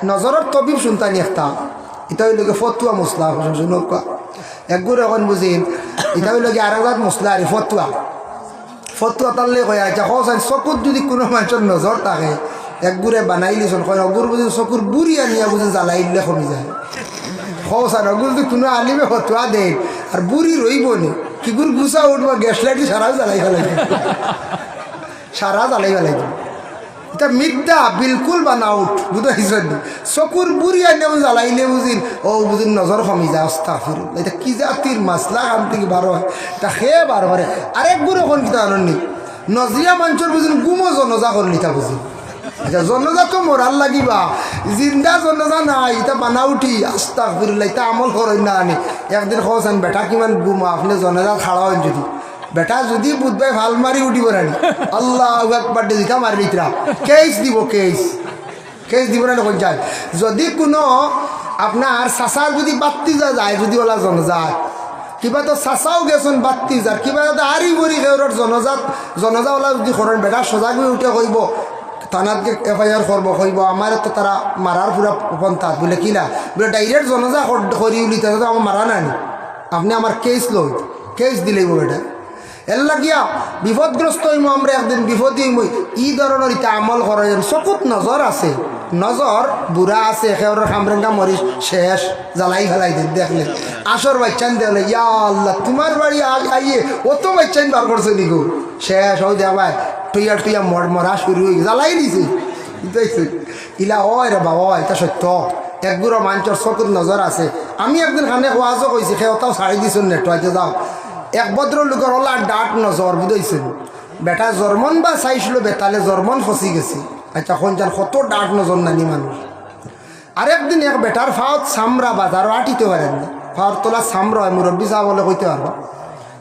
নজরের তবিব শুনতানি একটা এটা হইল ফতুয়া মশলা শুনক একগুর এখন বুঝিন এটা হইল আর এক মশলা আর ফতুয়া ফতুয়া তারলে কয়া আচ্ছা হোসেন চকুত যদি কোনো মানুষের নজর থাকে একগুরে বানাইলিছন কয় অগুর বুঝি চকুর বুড়ি আনিয়া বুঝি জ্বালাই দিলে কমি যায় হোসেন অগুর যদি কোনো আলিমে ফতুয়া দেয় আর বুড়ি রইব নি কিগুর গুছা উঠবো গ্যাস লাইট সারাও জ্বালাই ফেলাই সারা জ্বালাই ফেলাই এটা মিথ্যা বিলকুল বা নাউট বুঝাইছেন চকুর বুড়ি আনিয়া জ্বালাইলে বুঝিন ও বুঝিন নজর কমি যায় আস্তাগফির এটা কি জাতির মাসলা কাম থেকে বার হয় এটা খেয়ে বার করে আরেক গুরু এখন কিতা আননি নজরিয়া মানুষের বুঝিন গুমো জনজা করলি তা বুঝিন আচ্ছা জনজা তো মরার লাগিবা জিন্দা জনজা নাই এটা বানা উঠি আস্তাগফিরুল্লাহ এটা আমল করেন না আনি একদিন খোঁজেন বেটা কিমান গুমো আপনি জনজা খাড়া হন যদি বেটা যদি বুধবাই ভাল মারি উঠিব রানি আল্লাহ একবার দিকা মারি দিতরা কেস দিব কেস দিব না কোন যায় যদি কোনো আপনার চাচার যদি বাত্তি যায় যদি ওলা জনজাত কিবা তো চাচাও গেছেন বাত্তি যার কিবা যাতে আরি মরি সেওর জনজা ওলা যদি করেন বেটা সজাগ হয়ে উঠে কইব থানাতকে FIR করব কইব আমার তো তারা মারার পুরা পন্থাত বলে কিনা বলে ডাইরেক্ট জনজা করি উলিতে আমার মারা নানি আপনি আমার কেস দিলেই বেটা এর লাগিয়া বিপদগ্রস্ত হইম আমরা একদিন বিপদী হইম ই ধরনের ইটা আমল করেন চকুত নজর আছে নজর বুড়া আছে সেওর খামরেঙ্গা মরিস শেষ জ্বালাই ফেলাই দেন দেখলে আসর বাচ্চান দেখলে ইয়া আল্লাহ তোমার বাড়ি আইয়ে অত বাচ্চান বার করছে নিগো শেষ হই দেবাই টুইয়া মরা শুরু হয়ে জ্বালাই দিছে ইলা ওই রে বাবা এটা সত্য একগুড়ো মানুষের চকুত নজর আছে আমি একদিন খানে ওয়াজও কইছি সেওটাও ছাড়ি দিছো নেটওয়াইতে যাও এক ভদ্রলোকের ওলা ডাট নজর বুঝাইছেন বেটা জর্মন বা চাইছিল বেতালে জর্মন ফসি গেছে আচ্ছা সঞ্চান কত ডাট নজর নানি মানুষ আরেকদিন এক বেটার ফাওত সামরা বাজারও আটিতে পারেন না ফাওয়ার তোলা সামরা হয় মুরব্বী সাহ বলে কইতে পারবা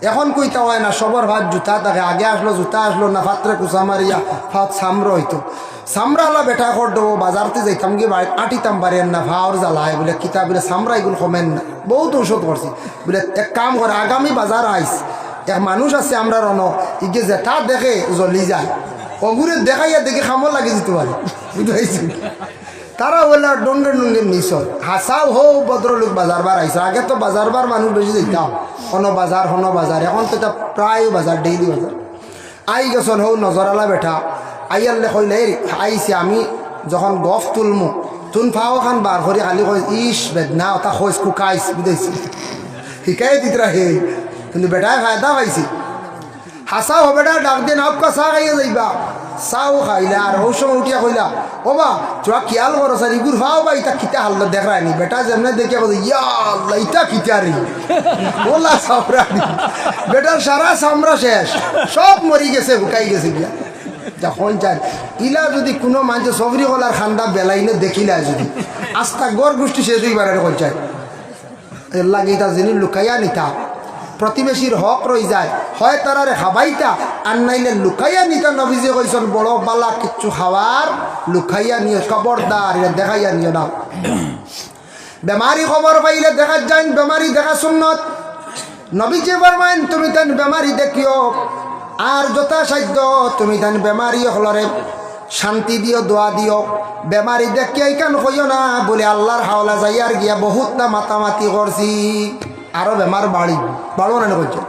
এখন কইতে হয় না সবর ভাত জুতা থাকে আগে আসলো জুতা আসলো না ফাত্রে কুচা মারিয়া ফাওত সামরা হইতো সামরা হলা বেটা কর দেবো বাজারতে যাইতাম গিয়ে আটিতাম পারেন না ভাওর জ্বালায় বলে কিতা বলে সামরা এগুলো কমেন না বহুত ঔষধ করছি বলে এক কাম করে আগামী বাজার আইস এক মানুষ আছে আমরা রন ইগে যেটা দেখে জ্বলি যায় অগুরে দেখাইয়া দেখে খামর লাগে যেতে পারে বুঝতে তারা বলে ডঙ্গের নিশ্চয় হাসাও হো ভদ্রলোক বাজার বার আইসা আগে তো বাজার বার মানুষ বেশি যেতাম হন বাজার এখন তো এটা প্রায় বাজার ডেইলি বাজার আই গেছন হো নজরালা বেটা আইয়ালে কইলে আইসি আমি যখন গফ তুলমু তুন ফাও খান বার করে খালি কই ইস বেদনা ওটা খোঁজ কুকাইস বুঝাইছি শিকাই দিতরা হে কিন্তু বেটায় ফায়দা পাইছি হাসাও হবে বেটা ডাক দিয়ে নাও চা খাইয়া যাইবা চাও খাইলা আর হৌসম উঠিয়া কইলা ও বা তোরা খেয়াল করো স্যার ইগুর ফাও বা ইটা খিতা হাল দেখায়নি বেটা যেমনে দেখিয়া বলে ইয়া আল্লাহ ইটা খিতারি ওলা সামরানি বেটার সারা সামরা শেষ সব মরি গেছে হুকাই গেছে গিয়া যখন চান ইলা যদি কোনো মানুষ সবরি কলার খান্দা বেলাইনে দেখিলা যদি আস্তা গড় গোষ্ঠী শেষ হইবার কোন চাই এর লাগে এটা যিনি লুকাইয়া নিতা প্রতিবেশীর হক রই যায় হয় তারারে খাবাইতা আর নাইলে লুকাইয়া নিতা নবীজি কইছেন বড় বালা কিচ্ছু খাওয়ার লুকাইয়া নিয়ে খবরদার এটা দেখাইয়া নিয়ে না বেমারি খবর পাইলে দেখা যান বেমারি দেখা সুন্নত নবীজি ফরমায়েন তুমি তেন বেমারি দেখিও আর যথাসাধ্য তুমি তেন বেমারি হলরে শান্তি দিও দোয়া দিও বেমারি দেখিয়া কেন কইও না বলে আল্লাহর হাওলা যাইয়ার গিয়া বহুতটা মাতামাতি করছি আরো বেমার বাড়ো না করছে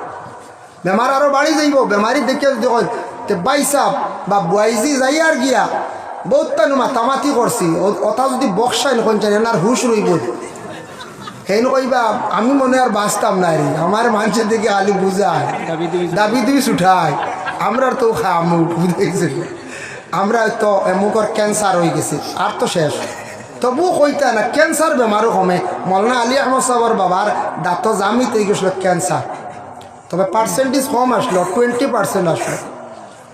বেমার আরো বাড়ি যাইব বেমারি দেখে যদি বাইসা বা বয়জি যাই আর গিয়া বহুত মাতামাতি করছি ওটা যদি বক্সাইন কনছেন এনার হুশ রইব হেন কইবা আমি মনে আর বাঁচতাম না রে আমার মানুষের দিকে আলি বুঝায় দাবি দিবি উঠায় আমরা তো খামু বুঝেছি আমরা তো এমুকর ক্যান্সার হয়ে গেছে আর তো শেষ তবু কইতা না ক্যান্সার বেমারও কমে মৌলানা আলী আহমদ সাহর বাবার দাঁত জামিতে গেছিল ক্যান্সার তবে পার্সেন্টেজ কম আসলো 20% আসলো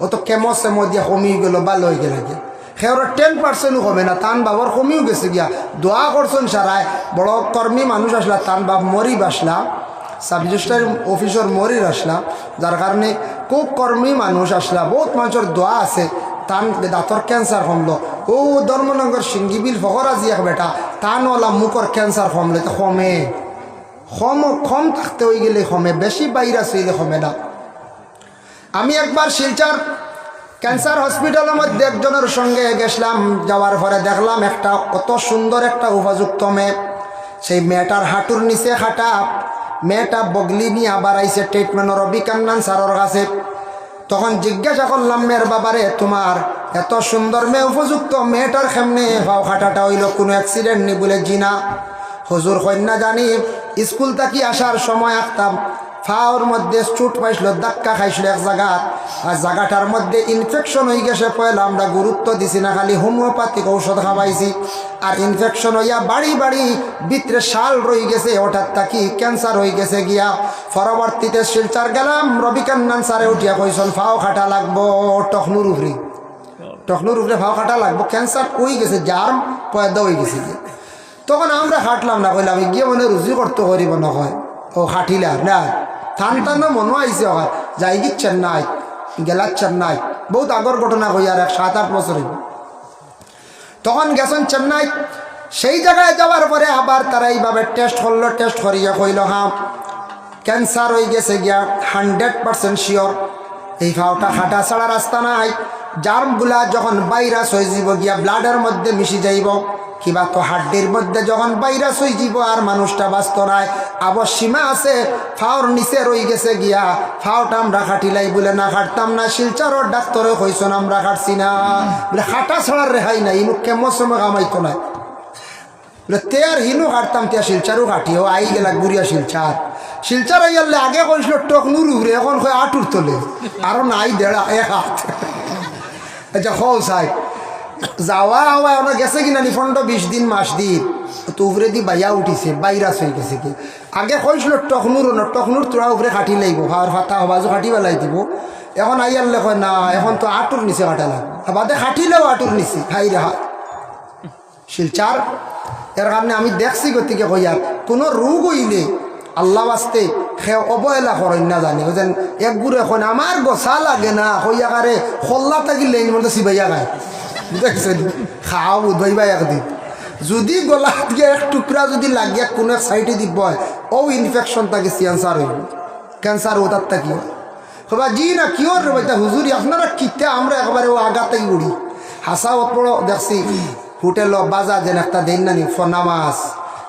ও তো কেমো সেমো দিয়া কমিয়ে গেল ভালো হয়ে গেল গিয়া সেওর 10% কমে না তান বাবার কমিও গেছে গিয়া দোয়া করছেন সারায় বড় কর্মী মানুষ আসলা তান বাপ মরি বাসলা সাব রেজিস্ট্রার অফিসর মরি আসলা যার কারণে খুব কর্মী মানুষ আসলা বহুত মানুষের দোয়া আছে তান দাঁতর ক্যান্সার কমলো ও ধর্মনগর সিঙ্গিবিল ফখরাজি এক বেটা তানওয়ালা মুখর ক্যান্সার কমলে তো কম থাকতে হয়ে গেলে কমে বেশি বাইরে আসলে কমে না আমি একবার শিলচার ক্যান্সার হসপিটালের মধ্যে একজনের সঙ্গে গেছিলাম, যাওয়ার পরে দেখলাম একটা কত সুন্দর একটা উপযুক্ত মেয়ে, সেই মেয়েটার হাঁটুর নিচে খাটা, মেয়েটা বগলি নিয়ে আবার আইসে ট্রিটমেন্ট রবি কান্নান স্যারের কাছে। তখন জিজ্ঞাসা করলাম মেয়ের বাবারে, তোমার এত সুন্দর মেয়ে উপযুক্ত মেয়েটার কেমনে ভাও খাটাটা হইল, কোনো অ্যাক্সিডেন্ট নি? বলে জি না হুজুর, কন্যা জানি স্কুল থাকি আসার সময় আসতাম, ফাওর মধ্যে চুট পাইছিল, ধাক্কা খাইছিল এক জায়গার, আর জায়গাটার মধ্যে ইনফেকশন হয়ে গেছে। পয়লা আমরা গুরুত্ব দিছি না, খালি হোমিওপ্যাথিক ঔষধ খাওয়াইছি, আর ইনফেকশন হইয়া বাড়ি বাড়ি ভিতরে শাল রয়ে গেছে, হঠাৎ থাকি ক্যান্সার হয়ে গেছে গিয়া। পরবর্তীতে শিলচার গেলাম, রবি কান্নান স্যারে উঠিয়া কইসন ফাও খাটা লাগবো, টকনুর উপরে ফাও খাটা লাগবো, ক্যান্সার হয়ে গেছে, জার্ম পয়দা হয়ে গেছে গিয়া। তখন আমরা হাঁটলাম না, কইলাম গিয়ে মনে রুজি করতে করিব না, হয় ও হাঁটিলাম না, টান টান মনে আইসে হয় যাই গি চেন্নাই, গেলার চেন্নাই, বহুত আগর ঘটনা কই, আর 7-8 বছর। তখন গেছেন চেন্নাই, সেই জায়গায় যাওয়ার পরে আবার তারা এইভাবে টেস্ট করলো, টেস্ট করিয়া কইল হ্যাঁ ক্যান্সার হয়ে গেছে গিয়া, 100% শিওর। এই ফাওটা হাঁটা ছাড়া রাস্তা নাই, জার্মগুলা যখন ভাইরাস হয়ে যাব গিয়া ব্লাডের মধ্যে মিশি যাইব, কিবা তো হাড্ডির মধ্যে যখন ভাইরাস হয়ে যাব আর মানুষটা বাঁচত নাই। আবার সীমা আছে, ফাওর নিচে রয়ে গেছে গিয়া, ফাওটা আমরা খাটিলাই বলে না খাটতাম না, শিলচারর ডাক্তারে কইসন আমরা খাটছি না, বলে হাঁটা ছাড়ার রেহাই নাই, ইনু কেমন সময় কামাইতো না, বলে তে আর হিনু কাটতাম, তে শিলচারও কাটিও আই গেলা গুড়িয়া শিলচার হয়ে গেলে আগে কইছিল টকনুর উড়ে, এখন কয় আটুর তোলে, আরো নাই দেড়া এক হাত। আচ্ছা হও সাই যাওয়া হওয়া ওনা গেছে কিনা নি 15-20 দিন মাস দিন, তো উপরে দি বাইয়া উঠিছে, ভাইরাস হয়ে গেছে কি। আগে কইছিল টকনুর তোরা উপরে কাটি লাগবো, খাওয়ার ফাতা হবাজও কাটি পেলাই দিব, এখন আই আনলে কয় না, এখন তো আটুর নিচে কাটা লাগবে, বাদে কাটিলেও আটুর নিচে খাই রেহা শিলচার। এর কারণে আমি দেখছি গতিকে কইয়ার কোনো রোগ হইলে আল্লাহ বাস্তে সে অবহেলা করেন না, জানি যেন এক গুড়ে এখন আমার গোসা লাগে না হইয়াকারে খোল্লা থাকিলে মধ্যে চিবাইয়া খায়, বুঝেছেন, খাওয়া বুধবাইবা একদিন যদি গলাত গিয়ে এক টুকরা যদি লাগিয়া কোনো এক সাইডে দিব ও ইনফেকশন থাকে ক্যান্সার ও তার থাকি হবা জি না কি ওর রে হুজুরি আপনারা কিতা, আমরা একবারে ও আগা থেকে উড়ি হাসা অপড় দেখছি হোটেল বাজার যেন একটা দেন নানি ফনা মাছ,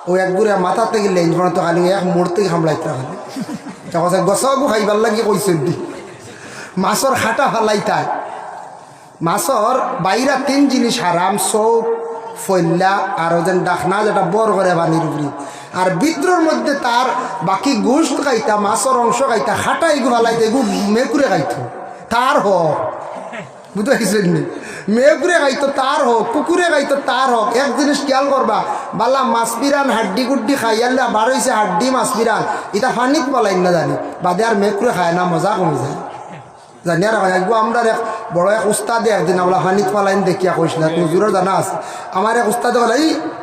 ও এক গুড়ে মাথা থেকে লেন তো খালি এক মোড় থেকে হামলাইতে খালি তখন গছাবো খাইবার লাগি কইছেন মাছর খাটা ফালাইতাই। মাছর বাইরা 3 জিনিস হারাম, চৌক ফল্লা আর যেন ডাকনা যেটা বর করে পানির উপরে, আর বিদ্রোর মধ্যে তার বাকি গোস্ত খাইতা, মাছর অংশ খাইতা, খাটা এগু ফালাইতে এগু মেকুরে খাইতো তার হোক, বুঝতে পারছেন নি, মেঘুরে খাইতো তার হোক, কুকুরে খাইতো তার হোক। এক জিনিস খেয়াল করবা, বালা মাছ পিরান হাড্ডি গুড্ডি খাইয়ালে বার হয়েছে হাড্ডি মাছ পিরান, এটা ফানিত বলাই না জানি, বাদে আর মেঘুরে খায় না, মজা কমে যায় জানি। আর আমরা এক বড় এক উস্তাদে একদিন আমরা ফানিত ফালাইন দেখিয়া কইস না, হুজুরের জানা আছে, আমার এক উস্তাদে বলে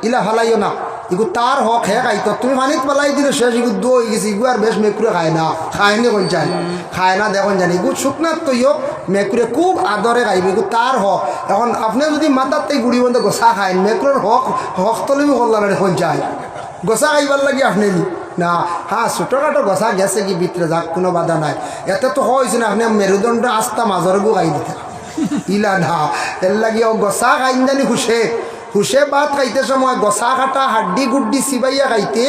ইলা ফালাইও না, ইগু তার হক হে খাইতো, তুমি ফানিত ফালাই দিলে শেষ, ইগু দো হয়ে গেছে, ইগু আর বেশ মেকুরে খায় না, খায়নি কোন চাই খায় না দেখুন জানি, ইগু শুকনার তো ইয়োগ মেকুরে খুব আদরে খাইবে, ইগু তার হক। এখন আপনি যদি মাথার থেকে গুড়ি বন্ধে গোসা খায়, মেকুরের হক তলিবি করলাম কোন চাই গোসা খাইবার লাগে আপনি না, হ্যাঁ ছোটোখাটো গোসা গেছে কি ভিতরে যাক, কোনো বাধা নাই, এতে তো হয়েছে না আপনি মেরুদণ্ড আস্তা মাজর গু খাই দিতে ইলা না, এর লাগে ও গোসা খাইন জানি হুসে ভাত খাইতে সময় গোসা কাটা হাড্ডি গুড্ডি চিবাইয়া খাইতে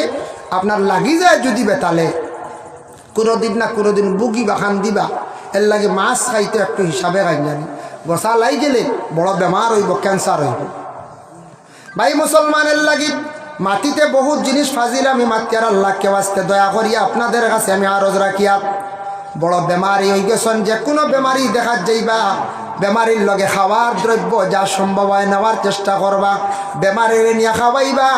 আপনার লাগি যায় যদি বেতালে, কোনোদিন না কোনোদিন বুগি বাখান দিবা, এর লাগে মাছ খাইতে একটু হিসাবে খাই জানি, গোসা লাই গেলে বড় বেমার হইব, ক্যান্সার হইব। ভাই মুসলমানের লাগি মাটিতে বহুত জিনিস ফাজিল, আমি মাতিয়ার আল্লাহকে বাঁচতে দয়া করিয়া আপনাদের কাছে আমি আরজ রাখিয়া, বড় বেমারি হয়ে গেছেন, যে কোনো বেমারি দেখা যাইবা, বেমারির লগে খাওয়ার দ্রব্য যা সম্ভব হয় নেওয়ার চেষ্টা করবা, বেমারিরে নিয়ে খাওয়াইবা,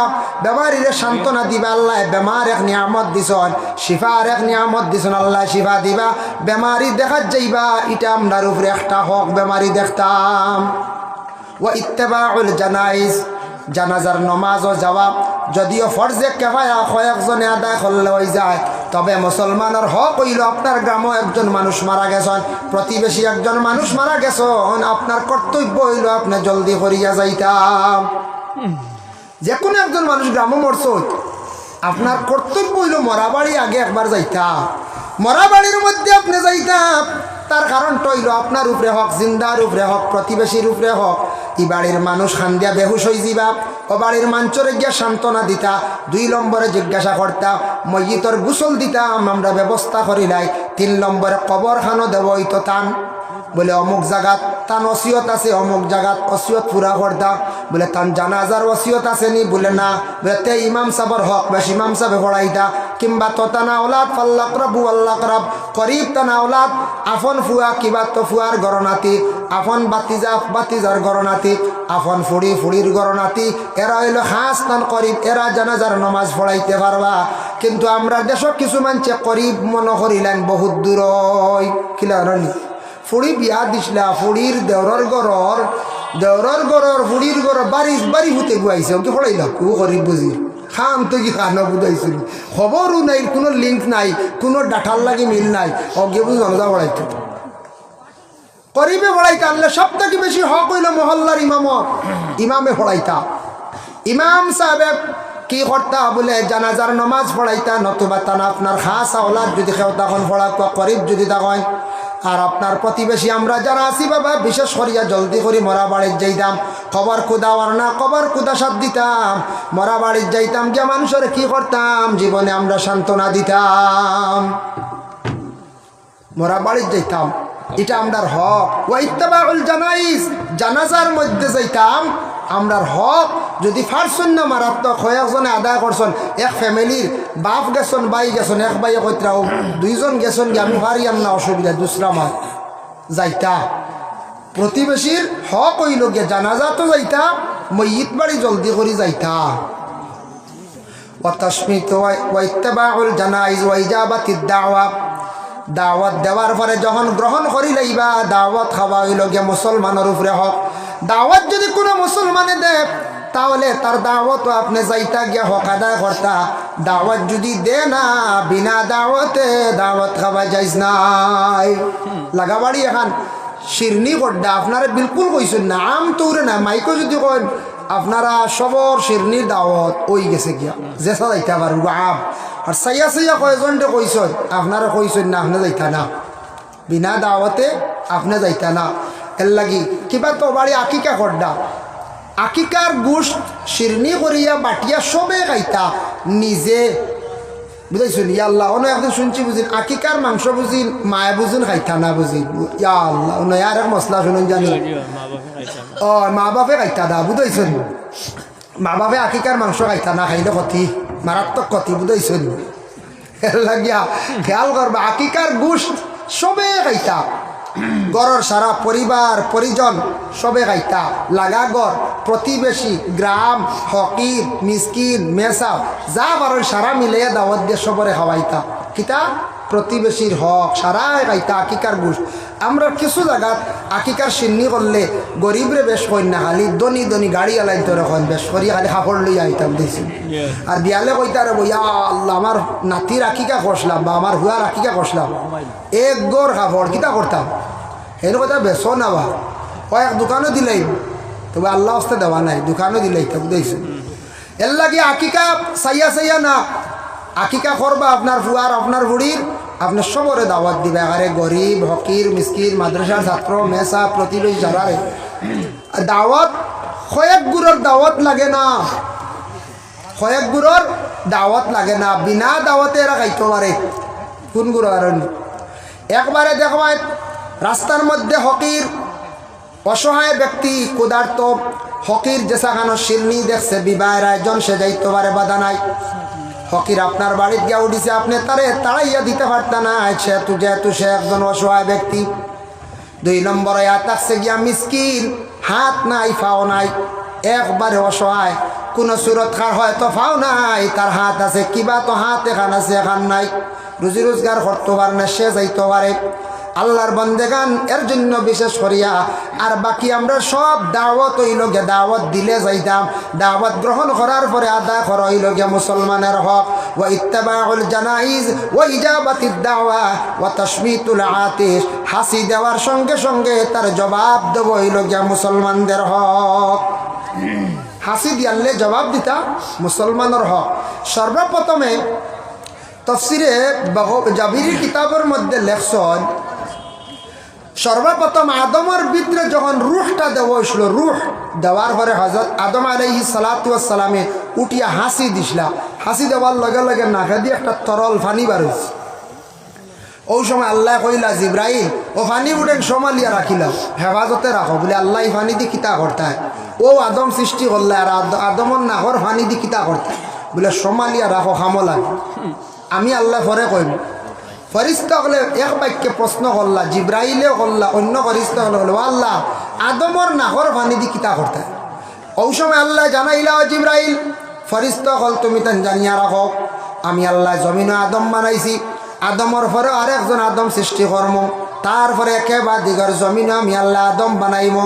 বেমারিরে সান্ত্বনা দিবা, আল্লাহ বেমার এক নিয়ামত দিছন, শিফার এক নিয়ামত দিছন, আল্লাহ শিফা দিবা। বেমারি দেখা যাইবা, এটা আমরার উপরে একটা হক, বেমারি দেখতাম। ও ইত্তেবাউল জানাইজ, জানাজার নমাজও যাওয়া, যদিও ফরজে কেফায়া কয়েকজনে আদায় করলে হয়ে যায়, তবে মুসলমানের হক হইল, আপনার গ্রামও একজন মানুষ মারা গেছেন, প্রতিবেশী একজন মানুষ মারা গেছেন, আপনার কর্তব্য হইল আপনি জলদি করিয়া যাইতাম। যে কোনো একজন মানুষ গ্রামও মরছ, আপনার কর্তব্য হইল মরা বাড়ি আগে একবার যাইতাম, মরা বাড়ির মধ্যে আপনি যাইতাম, তার কারণটা হইল আপনার উপরে হক, জিন্দার উপরে হক, প্রতিবেশীর উপরে হক। ই বাড়ির মানুষ খান্দিয়া বেহুশ হয়ে যাবা, ও বাড়ির মাঞ্চরে গিয়া সান্ত্বনা দিতা। 2 নম্বরে জিজ্ঞাসা করতা, মইয়িতর গোসল দিতাম আমরা ব্যবস্থা করিলাই। 3 নম্বরে কবর খানো দেব হইতো তান, বলে অমুক জায়গাত তান ওসিয়ত আছে, অমুক জায়গাত ওসিয়ত পুরা করতা। বলে তান জানাজার ওসিয়ত আছে নি? বলে না। বলে তে ইমাম সাহেবের হক বেশ ইমাম সাহেবে পড়াইতা, কিংবা তো তানা ওলাদ ফাল্লাক রাবু আল্লাহ রাব করিব তানা ওলাদ, আফন ফুয়া কিবা তো ফুয়ার গরনাতি, আফন বাতিজা বাতিজার গরনাতি, আফন ফুড়ি ফুড়ির গরনাতি, এরা হইল খাস তান করিব, এরা জানাজার নমাজ পড়াইতে পারবা। কিন্তু আমরা দেশক কিছু মানছে করিব মনে করিলেন বহুত দূর কিলানি ফুড়ি বিয়া দিছিলা, ফুড়ির দেওরর গরর ফুড়ির গর বাড়ি বাড়ি হুতে গুয়াইছে ওকে পড়াইল কেউ করিব বুঝি খাম তো কি খানো বুঝাইছিল, খবরও নাই, কোনো লিঙ্ক নাই, কোনো ডাটার লাগে মিল নাই, অজ্ঞে বুঝ জনতা পড়াইতো করিবে পড়াইতা। আনলে সব থেকে বেশি হক হইল মহল্লার ইমামে পড়াইতা। ইমাম সাহেব কি করতা? বলে জানাজার নমাজ পড়াইতা, নতুবা তানা আপনার খাস আওলাদ যদি কেউ তখন পড়া করিব যদি তখন। আর আপনার প্রতিবেশী আমরা যারা আছি বাবা, বিশেষ করিয়া জলদি করে মরা বাড়ির যাইতাম, খবর খুদাওয়ার না খবর খুদা সাথ দিতাম, মরা বাড়ির যাইতাম গিয়া মানুষের কি করতাম, জীবনে আমরা সান্ত্বনা দিতাম, মরা বাড়ির যাইতাম, এটা আমরার হক। ওয়াইত্তাবাউল জানাইজ, জানাজার মধ্যে যাইতাম আমরার হক। যদি ফারসন না মারাত্মক হয়, একজনে আদায় করছেন, এক ফ্যামিলির বাপ গেছেন বাই গেছেন, এক বাই কইত্রাও 2 জন গেছেন গিয়ে আমি পারিয়াম না, অসুবিধা দুসরা মাস যাইতা। প্রতিবেশীর হক হইল গিয়ে জানাজা তো যাইতা, মইয়িত বাড়ি জলদি করে যাইতা। ওয়াতাসমিত ওয়াইত্তাবাউল জানাইজ ওয়াইজাবাতিদ দাওয়া, দাওয়াত দেওয়ার পরে যখন গ্রহণ করি লাইবা, দাওয়াত খাওয়া হইল গিয়া মুসলমানের উপরে হক। দাওয়াত যদি কোনো মুসলমানে দেয় তাহলে তার দাওয়াতও আপনি যাইতা গিয়া হক আদায় করতা। দাওয়াত যদি দে না, বিনা দাওয়াতে দাওয়াত খাওয়া যাইজ নাই। লাগাবাড়ি এখন শিরনি করডা আপনারা বিলকুল কইছেন না, আম তৌরে না মাইকো যদি কন আপনারা সবর শিরনির দাওয়াত ওই গেছে গিয়া জেসা যাইতে পারব আম। আর সাইয়া সাইয়া কয়জনটা কইছেন, আপনারা কইছেন না আপনি যাইতা না, বিনা দাওয়াতে আপনি যাইতা না। এর লাগি কিবা তো বাড়ি আকিকা করডা, আকিকার গোষ্ঠ শিরনি করিয়া বাটিয়া সবে খাইতা নিজে, বুঝাইছেন? ইয়া আল্লাহ অন্য একদিন শুনছি বুঝিন আকিকার মাংস বুঝিন মায়ে বুঝিন খাইতা না বুঝিন, ইয়া আল্লাহ অন্য আর এক মশলা শুনুন জানি ও মা বাপে খাইতা না, বুঝাইছেন? মা বাপে আকিকার মাংস খাইতা না, খাইলে ক্ষতি, মারাত্মক ক্ষতি, বুঝাইছেন? এর লাগিয়া খেয়াল করবা, আকিকার গোষ্ঠ সবে খাইতা, গড়ের সারা পরিবার পরিজন সবে খাইতা, লাগা গড় প্রতিবেশী গ্রাম ফকির মিসকিন মেসা যা বারোর সারা মিলে দাওয়াত দিয়ে সবরে খাওয়াইতা। কিতা প্রতিবেশীর হক সারাই খাইতা আকিকার গোষ্ঠ। আমরা কিছু জায়গাত আকিকার সিন্নি করলে গরিবরে বেশ করি না, খালি দনি দনি গাড়ি আলাই তো এখন বেশ করি খালি কাপড় লইয়া আইতাম দিয়েছি। আর দিয়ালে কইতারে বইয়া আল্লাহ আমার নাতির আকিকা করছিলাম বা আমার হুয়ার আকিকা করছিলাম, এক গড় কাপড় কিতা করতাম এই কথা বেছো না বা কয়েক দোকানও দিলাই, তবে আল্লাহ হস্তে দেওয়া নাই, দোকানও দিলাই তো বুঝাইছে। এর লাগে আকিকা চাইয়া চাইয়া না, আকিকা করবা আপনার ফুয়ার আপনার বুড়ির, আপনার সবরে দাওয়াত দিবে, আরে গরিব হকির মিসকির মাদ্রাসার ছাত্র মেসা প্রতিবেশী যারারে দাওয়াত, কয়েক গুড়োর দাওয়াত লাগে না, কয়েক গুড়োর দাওয়াত লাগে না, বিনা দাওয়াতে এরা খাইতে পারে। কোন গুড়ো কারণ একবারে দেখবা রাস্তার মধ্যে হকির অসহায় ব্যক্তি ক্ষুধার্ত, হকির যেসাখানো শিরনি দেখছে বিবাহের আয়োজন সে যাইতে পারে, বাধা নাই। ফকির আপনার বাড়িতে গিয়া উঠিছে, আপনি তারে তাড়াইয়া দিতে পারতেন না, যেহেতু সে একজন অসহায় ব্যক্তি। 2 নম্বরে থাকছে গিয়া মিসকিন, হাত নাই ফাও নাই, একবারে অসহায়, কোনো সুরত খার হয়তো ফাও নাই, তার হাত আছে কিবা তো হাত এখান আছে এখান নাই, রুজি রোজগার করতে পারে না, সে যাইতে পারে। আল্লাহর বন্দেগান এর জন্য বিশেষ করিয়া, আর বাকি আমরা সব দাওয়াত হইল গে, দাওয়াত দিলে যাইতাম, দাওয়াত গ্রহণ করার পরে আদায় করা হইল গে মুসলমানের হক। ওয়া ইত্তিবাউল জানাইজ ওয়া ইজাবাতিদ দাওয়া ওয়া তাশমিতুল আতিশ, হাসি দেওয়ার সঙ্গে সঙ্গে তার জবাব দেব হইল গে মুসলমানদের হক। হাসি দিয়ালে জবাব দিতা মুসলমানের হক। সর্বপ্রথমে তফসিরে জাবিরির কিতাবের মধ্যে লেখছেন সর্বপ্রথম আদমের ভিতরে যখন রুহটা দেওয়া হয়েছিল, রুহ দেওয়ার পরে হযরত আদম আলাইহিস সালাতু ওয়াস সালামে উঠিয়া হাসি দিছিলা। হাসি দেওয়ার লগে লগে নাকে দিয়ে একটা তরল পানি বার হয়েছে। ওই সময় আল্লাহ কইলা জিব্রাইল ও পানি উঠেন সমালিয়া রাখিলাম, হেফাজতে রাখো বলে। আল্লাহ এই পানি দিয়ে কিতা করতে ও আদম সৃষ্টি করলে, আর আদমর নাহর পানি দিয়ে কিতা করতে বলে সমালিয়া রাখো খামলা। আমি আল্লাহ পরে কইম। ফরিস্তা হলে এক বাক্যে প্রশ্ন করলা, জিব্রাইলেও করলা, অন্য ফরিস্তা হলে বলে আল্লাহ আদমর নাহর পানি দিয়ে কিতা করতে। ওই সময় আল্লাহ জানাইলা জিব্রাইল ফরিস্তা হল তুমি তেন জানিয়া রাখো আমি আল্লাহ জমিনে আদম বানাইছি, আদমর পরে আরেকজন আদম সৃষ্টি করম, তারপরে একেবারে দিগর জমিনে আমি আল্লাহ আদম বানাইম।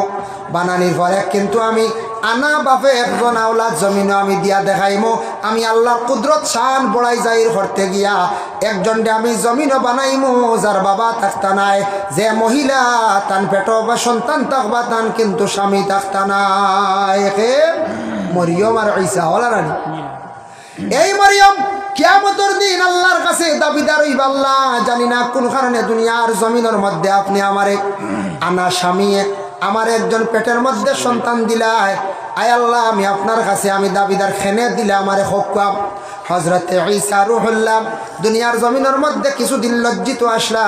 বানানির পরে কিন্তু আমি আনা বাপে একজন আওলাদ জমিনে আমি দিয়া দেখাইম। আমি আল্লাহর কুদরত শান বড়াই যাইর করতে গিয়া একজনকে আমি জমিনও বানাইম যার বাবা থাকতা নাই, যে মহিলা তান পেট বা সন্তান থাকবা তান কিন্তু স্বামী থাকতা নাই। একে মরিয়ম আর ঈসা হলা রানি। এই মরিয়ম কিয়ামতের দিন আল্লাহর কাছে দাবিদার হইবা, আল্লাহ জানি না কোন কারণে দুনিয়ার জমিনের মধ্যে আপনি আমারে আনা স্বামী আমার একজন পেটের মধ্যে সন্তান দিলাই। আয় আল্লাহ আমি আপনার কাছে আমি দাবিদার খেনে দিলে আমারে হকাম। হযরতে ঈসা রূহুল্লাহ দুনিয়ার জমিনের মধ্যে কিছুদিন লজ্জিত আসলা,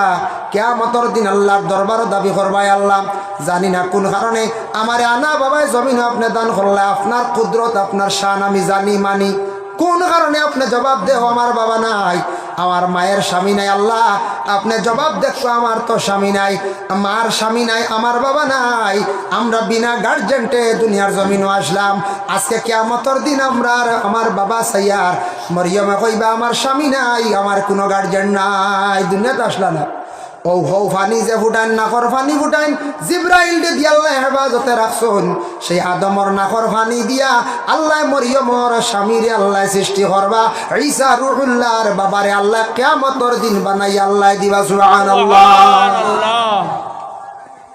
কিয়ামতের দিন আল্লাহর দরবারও দাবি করবাই আল্লাহ জানি না কোন কারণে আমারে আনা বাবায় জমিন আপনি দান করলে, আপনার কুদরত আপনার শান আমি জানি মানি, কোন কারণে আপনি জবাব দেহ আমার বাবা নাই, আমার মায়ের স্বামী নাই। আল্লাহ আপনি জবাব দেখো আমার তো স্বামী নাই, আমার স্বামী নাই, আমার বাবা নাই, আমরা বিনা গার্জেন্টে দুনিয়ার জমিনও আসলাম। আজকে কিয়ামতের দিন আমরা আর আমার বাবা সাইয়ার মরিয়মে কইবা আমার স্বামী নাই, আমার কোনো গার্জেন নাই, দুনিয়াতে আসলা না। ও হৌ ফানি যে ফুটাইন নাকর ফানি ফুটাইন জিব্রাইল দিয়ে আল্লাহ হেফাজতে রাখছুন, সেই আদমর নাকর ফানি দিয়া আল্লাহ মরিয়মর স্বামীরে আল্লাহ সৃষ্টি করবা, ঈসা রূহুল্লাহর বাবারে আল্লাহ কিয়ামতের দিন বানাই আল্লাহ দিবা। সুবহানাল্লাহ।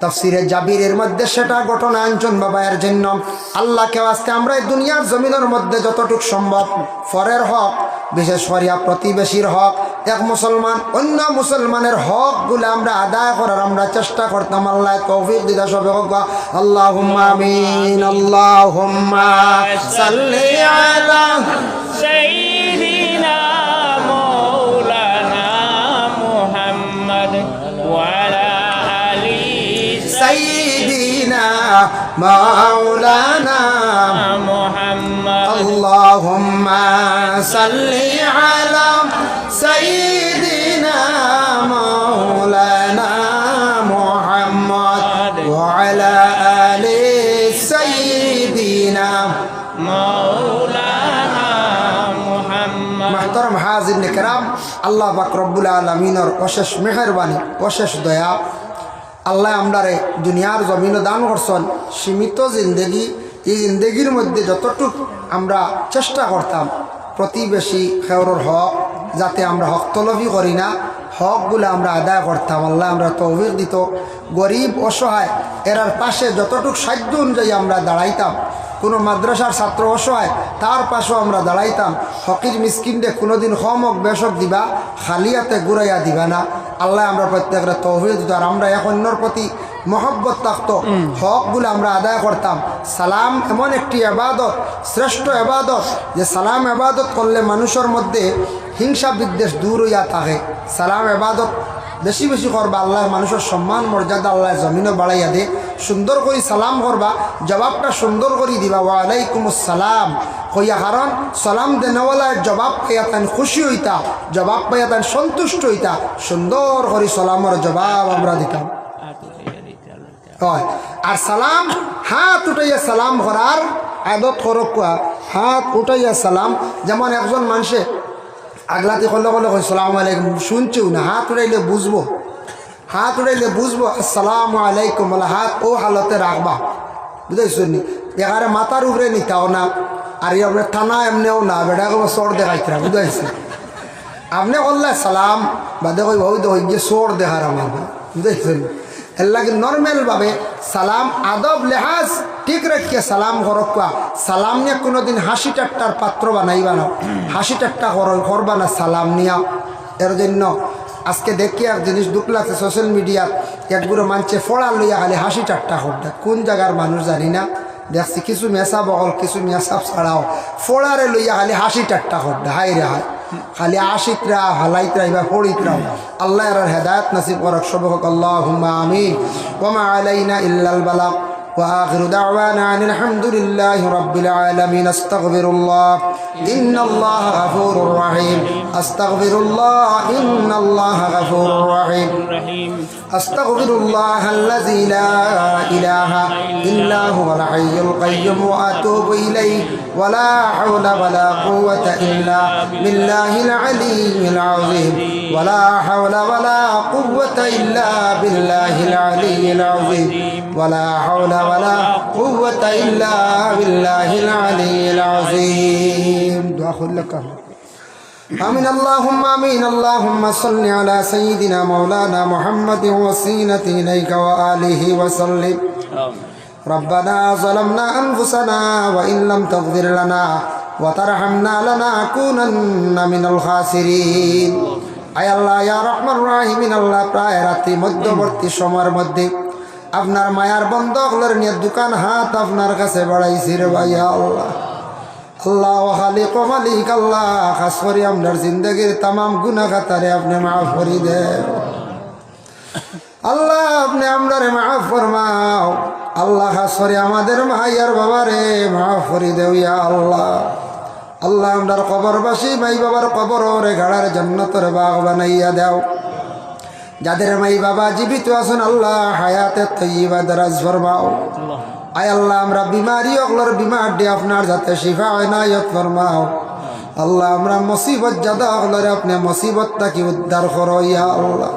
তাফসিরে জাবিরের মধ্যে সেটা ঘটনা আনছেন বাবার জন্য। আল্লাহকে আজকে আমরা এই দুনিয়ার জমিনের মধ্যে যতটুকু সম্ভব ফরের হক, বিশেষ করিয়া প্রতিবেশীর হক, এক মুসলমান অন্য মুসলমানের হকগুলো আমরা আদায় করার আমরা চেষ্টা করতাম। আল্লাহ তৌফিক দিদা সবে হোক। আল্লাহুম্মা আমিন। আল্লাহুম্মা সাল্লি আলা সাইয়্যিদিনা মাওলানা মুহাম্মদ ওয়া আলা আলি সাইয়্যিদিনা মাওলানা মুহাম্মদ। আল্লাহুম্মা সাল্লি আলা সাইয়্যিদিনা মাওলানা মুহাম্মদ ওয়া আলা আলি সাইয়্যিদিনা মাওলানা মুহাম্মদ। মুহতারাম হাজিরিন কিরাম, আল্লাহ পাক রব্বুল আলামিনের অশেষ মেহেরবানি, অশেষ দয়া। আল্লাহ আমরারে দুনিয়ার জমিনে দান করছেন সীমিত জিন্দেগি। এই জিন্দেগির মধ্যে যতটুক আমরা চেষ্টা করতাম প্রতিবেশী খেওরের হক যাতে আমরা হক তলবি করি না, হকগুলো আমরা আদায় করতাম। আল্লাহ আমরা তৌফিক দিত। গরিব অসহায় এরার পাশে যতটুক সাধ্য অনুযায়ী আমরা দাঁড়াইতাম। কোনো মাদ্রাসার ছাত্র অসহায় তার পাশেও আমরা দাঁড়াইতাম। ফকির মিসকিনদের কোনোদিন কম হোক বেশক দিবা, খালিয়াতে ঘুরাইয়া দিবা না। আল্লাহ আমরা প্রত্যেকটা তৌফিক দিত। আর আমরা এক অন্যর প্রতি মহব্বত থাকতো, হকগুলো আমরা আদায় করতাম। সালাম এমন একটি ইবাদত, শ্রেষ্ঠ ইবাদত, যে সালাম ইবাদত করলে মানুষের মধ্যে হিংসা বিদ্বেষ দূর হইয়া থাকে। সালাম ইবাদত বেশি বেশি করবা, আল্লাহ মানুষের সম্মান মর্যাদা আল্লাহ জমিনও বাড়াইয়া দে। সুন্দর করে সালাম করবা, জবাবটা সুন্দর করে দিবা, ওয়ালাইকুমুস সালাম কইয়া। কারণ সালাম দেনওয়ালার জবাব পাইয়া তান খুশি হইতা, জবাব পাইয়া তান সন্তুষ্ট হইতা। সুন্দর করে সালামের জবাব আমরা দিতাম। হয় আর সালাম হাত উঠাইয়া সালাম করার আদত করক। হাত উঠাইয়া সালাম, যেমন একজন মানুষে আগলাতে করলে করলে সালাম আলাইকুম শুনছেও না, হাত উঠাইলে বুঝবো, হাত উঠাইলে বুঝবো আসসালামু আলাইকুম বলে হাত ও হালতে রাখবা, বুঝাইছেন নি? এখানে মাথার উপরে নিতাও না, আর আপনার থানা এমনিও না, বেটা চোর দেখাইতে না, বুঝাইছে? আপনি করলে সালাম বাদে কই ভাবি তো গিয়ে চোর দেখার আমার, বুঝাইছেন? এর লাগে নর্মালভাবে সালাম আদব লেহাজ ঠিক রাখিয়ে সালাম করক। সালাম নিয়ে কোনোদিন হাসি ঠাট্টার পাত্র বানাইবা না, হাসি ঠাট্টা করবা না সালাম নিয়া। এর জন্য আজকে দেখি এক জিনিস দুঃখ লাগছে সোশ্যাল মিডিয়াত একগুলো মানছে ফোড়া লইয়া খালি হাসি ঠাট্টা হঠাৎ কোন জায়গার মানুষ জানি না দেখছি কিছু মেসা বগল কিছু মেসাব ছাড়াও ফোড়ারে লইয়া খালি হাসি ঠাট্টা হঠাৎ হাই রে হাই খালি আশিকরা হালাইতরা বা ফড়িতরাও আল্লাহ এর হেদায়েত নসিব করক সবক আল্লাহুম্মা আমিন ওয়া মা আলাইনা ইল্লাল বালাগ وآخر دعوانا أن الحمد لله رب العالمين استغفر الله إن الله غفور رحيم استغفر الله إن الله غفور رحيم استغفر الله الذي لا إله إلا هو الحي القيوم وأتوب إليه ولا حول ولا قوة إلا بالله العلي العظيم ولا حول ولا قوة إلا بالله العلي العظيم ولا حول ولا قوة إلا بالله العلي العظيم دعاء لك آمين اللهم آمين اللهم صل على سيدنا مولانا محمد وسيلة إليك وآله وسلم ربنا ظلمنا أنفسنا وإن لم تغفر لنا وترحمنا لنكونن من الخاسرين আয় আল্লাহ ইয়া রহমান রাহিমিন আল্লাহ প্রায় রাত্রি মধ্যবর্তী সময়ের মধ্যে আপনার মায়ার বন্ধকলের নিয়ে দোকান হাত আপনার কাছে বাড়াইছি রে ভাইয়া আল্লাহ আল্লাহ খালিক ও মালিক আল্লাহ খাস করে আপনার জিন্দগির তামাম গুনাহ খাতারে আপনি মাফ করে দেন আল্লাহ আপনি আমরারে মাফ ফরমাও আল্লাহ খাস করে আমাদের মাইয়ার বাবারে মাফ করে দেও ইয়া আল্লাহ আল্লাহ আমরার কবরবাসী মাই বাবার কবর রে গাড়ার জান্নাতের বাগ বানাইয়া দাও যাদের মাই বাবা জীবিত আছেন আল্লাহ হায়াতে তৈয়বা দারাজ ফরমাও আয় আল্লাহ আমরা বিমারি অগলর বিমার দিয়ে আপনার যাতে শিফা ইনায়ত ফরমাও আল্লাহ আমরা মুসিবত জাদা অগলর আপনি মুসিবত তাকে উদ্ধার করো ইয়া আল্লাহ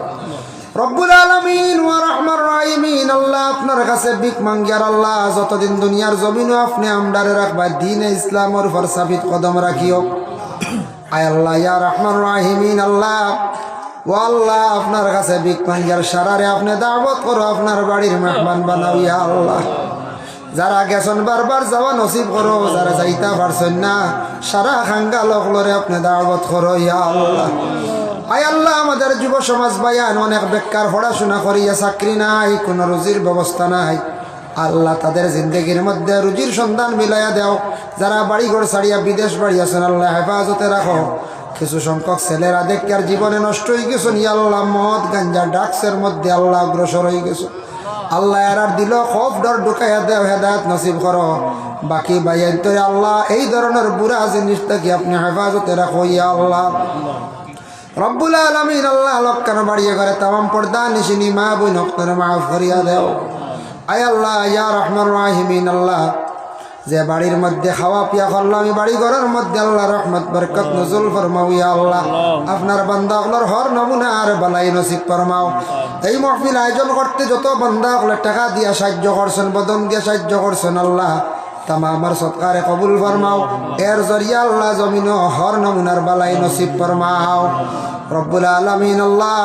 রব্বুল আলামিন ওয়া রহমান রাহিমিন আল্লাহ আপনার কাছে ভিক মাঙ্গিয়ার আল্লাহ যতদিন দুনিয়ার জমিনও আপনি আমদারে রাখবা দ্বীনে ইসলামের উপর সাবিত কদম রাখিও আয় আল্লাহ ইয়া রহমান রাহিমিন আল্লাহ ও আল্লাহ আপনার কাছে ভিক মাঙ্গিয়ার সারারে আপনি দাওয়াত করো আপনার বাড়ির মেহমান বানাও ইয়া আল্লাহ যারা গেছেন বারবার যাওয়া নসিব করো যারা যাইতা পারছেন না সারা খাঙ্গা লোকলরে আপনি দাওয়াত করো ইয়া আল্লাহ আয় আল্লাহ আমাদের যুব সমাজ বায়ান অনেক বেকার পড়াশোনা করিয়া চাকরি নাই কোনো রুজির ব্যবস্থা নাই আল্লাহ তাদের জিন্দগির মধ্যে রুজির সন্ধান মিলাইয়া দাও যারা বাড়িঘর ছাড়িয়া বিদেশ বাড়ি আছেন আল্লাহ হেফাজতে রাখো কিছু সংখ্যক ছেলেরা দেখার জীবনে নষ্ট হয়ে গেছে ইয়া আল্লাহ মদ গাঞ্জা ড্রাগসের মধ্যে আল্লাহ অগ্রসর হয়ে গেছে আল্লাহ এরার দিল খৌফ ডর ঢুকাইয়া দেও হেদায়েত নসিব করো বাকি বাইয়ান তো আল্লাহ এই ধরনের বুড়া জিনিসটাকে আপনি হেফাজতে রাখো ইয়া আল্লাহ রব্বুল আলামিন আল্লাহ লক্কান বাড়িয়ে করে তামাম পর্দা নিশিনি মা বোন অক্তরে মাফ করিয়া দেও আয় আল্লাহ ইয়া রহমান রাহিমিন আল্লাহ যে বাড়ির মধ্যে খাওয়া পিয়া করলো আমি বাড়ি ঘরের মধ্যে আল্লাহ রহমত বরকত নজুল ফরমাও ইয়া আল্লাহ আপনার বান্দা হলোর হর নমুনা আর বালাই নসিব ফরমাও এই মাহফিল আয়োজন করতে যত বান্দা হলো টাকা দিয়া সাহায্য করছেন বদন দিয়া সাহায্য করছেন আল্লাহ তামামার সৎকারে কবুল ফরমাও এর জরিয়া আল্লাহ জমিন হর নমুনার বালাই নসিব ফরমাও রব্বুল আলামিন আল্লাহ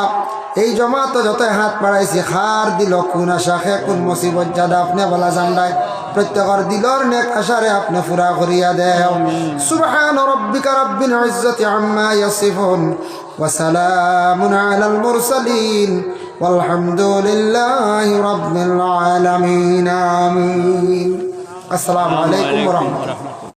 এই জমাত যত হাত বাড়াইছি খার দিল কোন আশা খে কোন মুসিবত জাদা আপনি বলা জানলাই প্রত্যেকের দিলর নেক আশারে আপনি পুরা করিয়া দেও সুবহান রাব্বিকা রাব্বিল ইজ্জাতি আম্মা ইয়াসিফুন ওয়া সালামুন আলাল মুরসালিন walhamdulillahi rabbil alamin আমিন আসসালামু আলাইকুম ওয়া রাহমাতুল্লাহ।